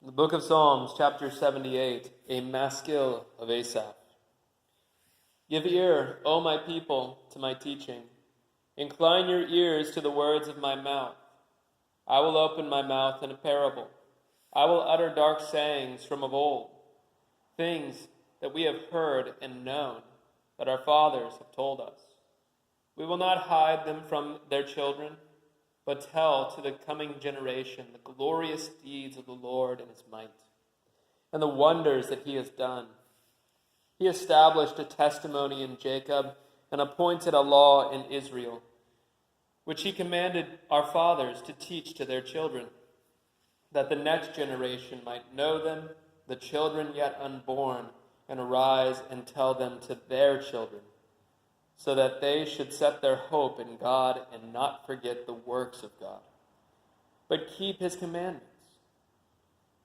The book of Psalms, chapter 78, a maskil of Asaph. Give ear, O my people, to my teaching. Incline your ears to the words of my mouth. I will open my mouth in a parable. I will utter dark sayings from of old, things that we have heard and known, that our fathers have told us. We will not hide them from their children, but tell to the coming generation the glorious deeds of the Lord and his might, and the wonders that he has done. He established a testimony in Jacob and appointed a law in Israel, which he commanded our fathers to teach to their children, that the next generation might know them, the children yet unborn, and arise and tell them to their children, so that they should set their hope in God and not forget the works of God, but keep his commandments,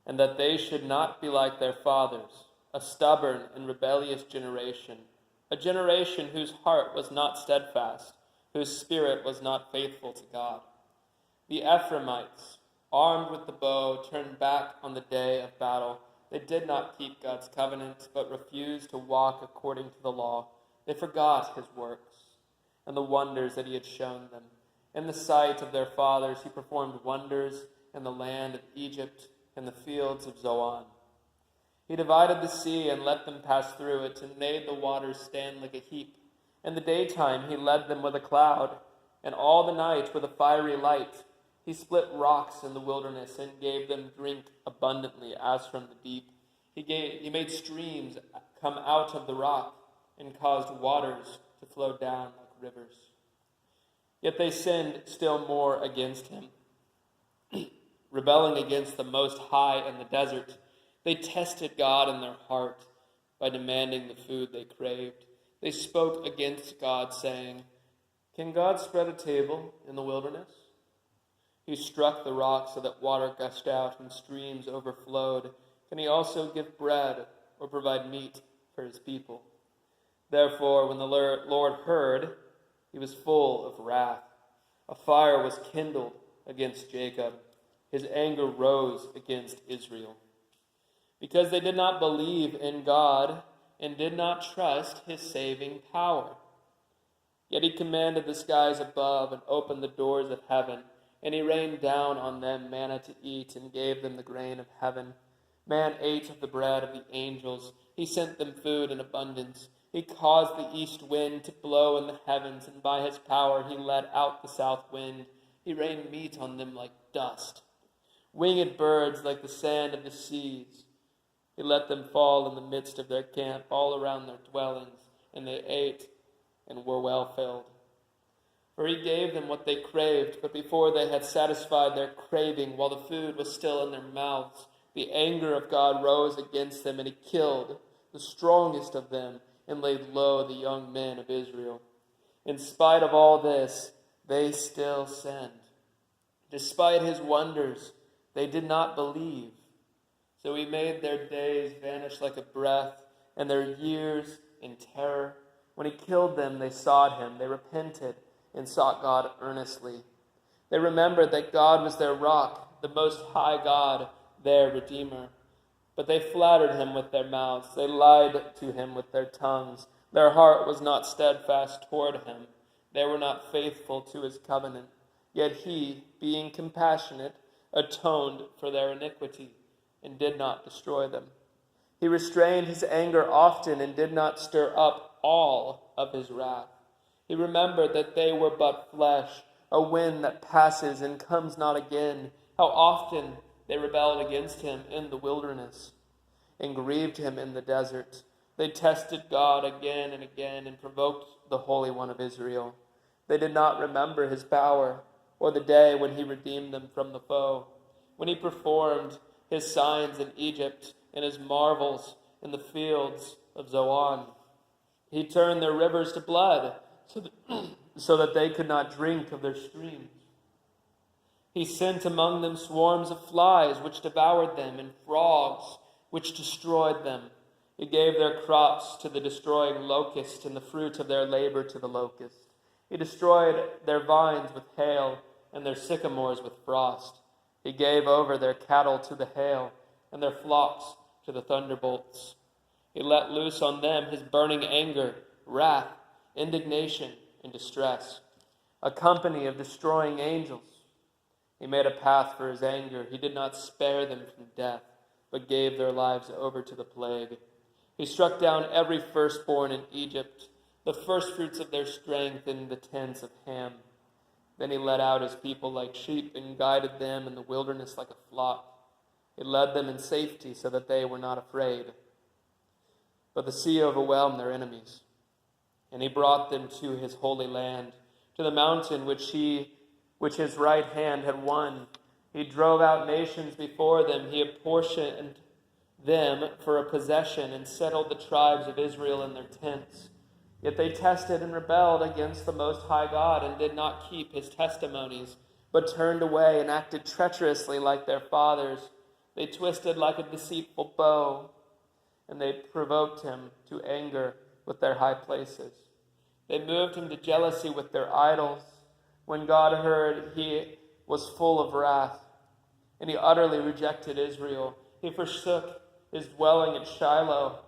and that they should not be like their fathers, a stubborn and rebellious generation, a generation whose heart was not steadfast, whose spirit was not faithful to God. The Ephraimites, armed with the bow, turned back on the day of battle. They did not keep God's covenant, but refused to walk according to the law. They forgot his works and the wonders that he had shown them. In the sight of their fathers, he performed wonders in the land of Egypt and the fields of Zoan. He divided the sea and let them pass through it, and made the waters stand like a heap. In the daytime he led them with a cloud, and all the night with a fiery light. He split rocks in the wilderness and gave them drink abundantly as from the deep. He made streams come out of the rock and caused waters to flow down like rivers. Yet they sinned still more against him, rebelling against the Most High in the desert. They tested God in their heart by demanding the food they craved. They spoke against God, saying, "Can God spread a table in the wilderness?" He struck the rock so that water gushed out and streams overflowed. Can he also give bread or provide meat for his people? Therefore, when the Lord heard, he was full of wrath. A fire was kindled against Jacob. His anger rose against Israel, because they did not believe in God and did not trust his saving power. Yet he commanded the skies above and opened the doors of heaven, and he rained down on them manna to eat and gave them the grain of heaven. Man ate of the bread of the angels. He sent them food in abundance. He caused the east wind to blow in the heavens, and by his power he let out the south wind. He rained meat on them like dust, winged birds like the sand of the seas. He let them fall in the midst of their camp, all around their dwellings, and they ate and were well filled. For he gave them what they craved, but before they had satisfied their craving, while the food was still in their mouths, the anger of God rose against them, and he killed the strongest of them and laid low the young men of Israel. In spite of all this, they still sinned. Despite his wonders, they did not believe. So he made their days vanish like a breath, and their years in terror. When he killed them, they sought him. They repented and sought God earnestly. They remembered that God was their rock, the Most High God, their Redeemer. But they flattered him with their mouths. They lied to him with their tongues. Their heart was not steadfast toward him. They were not faithful to his covenant. Yet he, being compassionate, atoned for their iniquity and did not destroy them. He restrained his anger often and did not stir up all of his wrath. He remembered that they were but flesh, a wind that passes and comes not again. How often they rebelled against him in the wilderness and grieved him in the desert. They tested God again and again and provoked the Holy One of Israel. They did not remember his power or the day when he redeemed them from the foe, when he performed his signs in Egypt and his marvels in the fields of Zoan. He turned their rivers to blood so that they could not drink of their streams. He sent among them swarms of flies, which devoured them, and frogs, which destroyed them. He gave their crops to the destroying locust, and the fruit of their labor to the locust. He destroyed their vines with hail, and their sycamores with frost. He gave over their cattle to the hail, and their flocks to the thunderbolts. He let loose on them his burning anger, wrath, indignation, and distress, a company of destroying angels. He made a path for his anger. He did not spare them from death, but gave their lives over to the plague. He struck down every firstborn in Egypt, the firstfruits of their strength in the tents of Ham. Then he led out his people like sheep and guided them in the wilderness like a flock. He led them in safety so that they were not afraid. But the sea overwhelmed their enemies, and he brought them to his holy land, to the mountain which his right hand had won. He drove out nations before them. He apportioned them for a possession and settled the tribes of Israel in their tents. Yet they tested and rebelled against the Most High God and did not keep his testimonies, but turned away and acted treacherously like their fathers. They twisted like a deceitful bow, and they provoked him to anger with their high places. They moved him to jealousy with their idols. When God heard, he was full of wrath, and he utterly rejected Israel. He forsook his dwelling at Shiloh,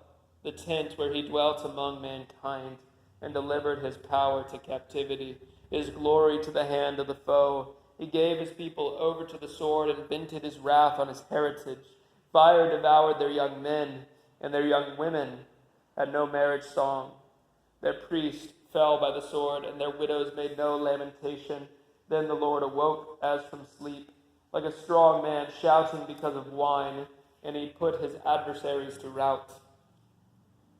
the tent where he dwelt among mankind, and delivered his power to captivity, his glory to the hand of the foe. He gave his people over to the sword and vented his wrath on his heritage. Fire devoured their young men, and their young women had no marriage song. Their priests fell by the sword, and their widows made no lamentation. Then the Lord awoke as from sleep, like a strong man shouting because of wine, and he put his adversaries to rout,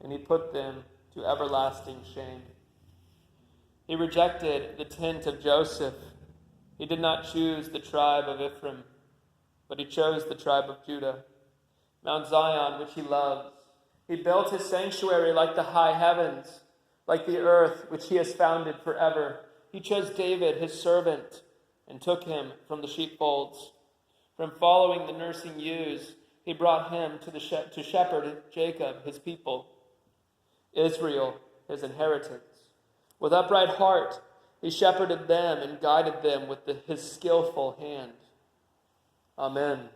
and he put them to everlasting shame. He rejected the tent of Joseph. He did not choose the tribe of Ephraim, but he chose the tribe of Judah, Mount Zion, which he loves. He built his sanctuary like the high heavens, like the earth which he has founded forever. He chose David, his servant, and took him from the sheepfolds. From following the nursing ewes, he brought him to shepherd Jacob, his people, Israel, his inheritance. With upright heart, he shepherded them and guided them with his skillful hand. Amen.